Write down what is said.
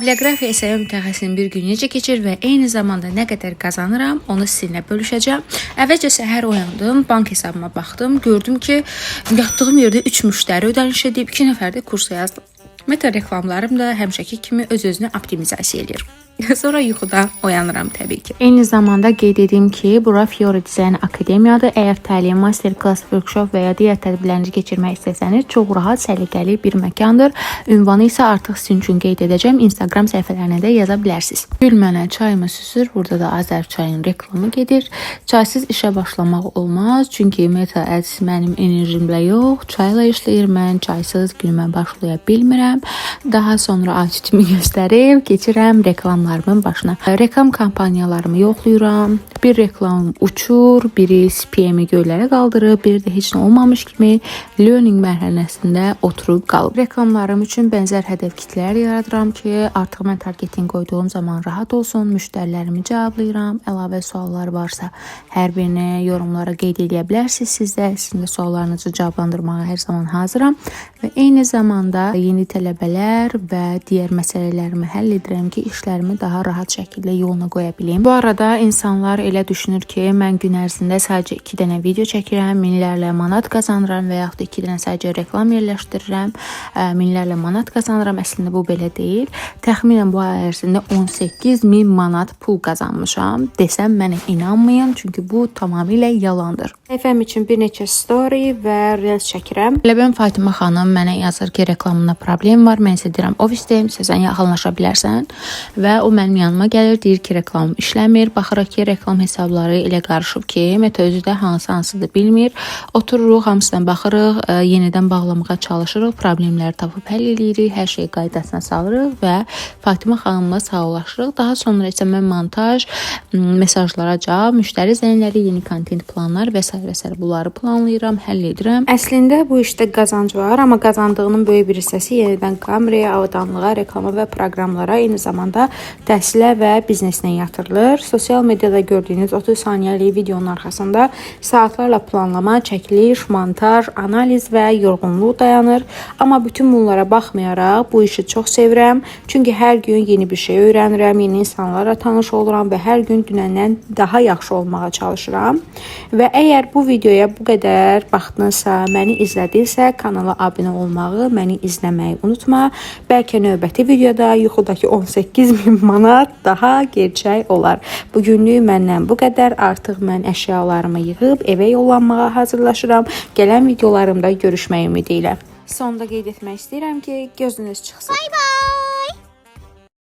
Biblioqrafiya əsəri mütəxəssisinin bir gün necə keçir və eyni zamanda nə qədər qazanıram, onu sizinlə bölüşəcəm. Əvvəlcə səhər oyandım, bank hesabıma baxdım, gördüm ki, yatdığım yerdə 3 müştəri ödəniş edib, 2 nəfər də kursa yazdım. Meta reklamlarım da həmişəki kimi öz-özünü optimizasiya edir. Sonra yuxudan oyanıram təbii ki. Eyni zamanda qeyd edeyim ki, bura Fiore Dizayn Akademiyadır. Əgər təlim, masterclass, workshop və ya digər tədbirlərinizi keçirmək istəsəniz, çox rahat, səliqəli bir məkandır. Ünvanı isə artıq sizin üçün qeyd edəcəm. Instagram səhifələrinə də yaza bilərsiniz. Gül mənə çayımı süzür. Burada da Azər çayın reklamı gedir. Çaysız işə başlamaq olmaz. Çünki Meta Ads mənim enerjimlə yox, çayla işləyir. Mən çaysız günümə başlaya bilmirəm. Daha sonra auditimi göstərib, keçirəm reklamlarımın başına. Reklam kampaniyalarımı yoxlayıram. Bir reklam uçur, biri CPM-i göylərə qaldırıb, biri də heç nə olmamış kimi learning mərhələsində oturub qalıb. Reklamlarım üçün bənzər hədəf kitlələr yaradıram ki, artıq mən targeting qoyduğum zaman rahat olsun, müştərilərimi cavablayıram. Əlavə suallar varsa, hər birini yorumlara qeyd edə bilərsiniz. Siz də sizin də suallarınızı cavablandırmağa hər zaman hazıram və eyni zamanda yeni tələbələr və digər məsələlərimi həll edirəm ki, işlərimi daha rahat şəkildə yoluna qoya bilim. Bu arada insanlar elə düşünür ki, mən gün ərzində sadəcə 2 dənə video çəkirəm, minlərlə manat qazanıram və yaxud da 2 dənə sadəcə reklam yerləşdirirəm, minlərlə manat qazanıram. Əslində bu belə deyil. Təxminən bu ay ərzində 18.000 manat pul qazanmışam desəm mənə inanmayın, çünki bu tamamilə yalandır. Səhifəm üçün bir neçə story və reels çəkirəm. Tələbəm Fatimə xanım mənə yazır ki, reklamında problem var. Mən isə deyirəm, ofisdəyim, sizdən yaxınlaşa bilərsən və o mənim yanıma gəlir, deyir ki, reklam işləmir. Baxırıq ki, reklam hesabları elə qarışıb ki, Meta özü də hansıdır bilmir. Otururuq, hamısından baxırıq, yenidən bağlamağa çalışırıq, problemləri tapıb həll edirik, hər şeyi qaydasına salırıq və Fatimə xanımla sağollaşırıq. Daha sonra isə mən montaj, mesajlara cavab, müştəri zəngləri, yeni kontent planlar və s. bunları planlayıram, həll edirəm. Əslində bu işdə qazanc var, amma qazandığının böyük bir hissəsi yenidən kameraya, avadanlığa, reklama və proqramlara, eyni zamanda təhsilə və biznesinə yatırılır. Sosial mediada gördüyünüz 30 saniyəlik videonun arxasında saatlarla planlama, çəkiliş, montaj, analiz və yorğunluq dayanır. Amma bütün bunlara baxmayaraq bu işi çox sevirəm. Çünki hər gün yeni bir şey öyrənirəm, yeni insanlarla tanış oluram və hər gün dünəndən daha yaxşı olmağa çalışıram. Və əgər bu videoya bu qədər baxdınızsa, məni izlədinsə, kanala abunə olmağı, məni izləməyi unutma. Bəlkə növbəti videoda yuxudakı 18.000 manat daha gerçək olar. Bugünlük məndən bu qədər. Artıq mən əşyalarımı yığıb evə yollanmağa hazırlaşıram. Gələn videolarımda görüşmək ümidi ilə. Sonda qeyd etmək istəyirəm ki, gözünüz çıxsın. Bye bye.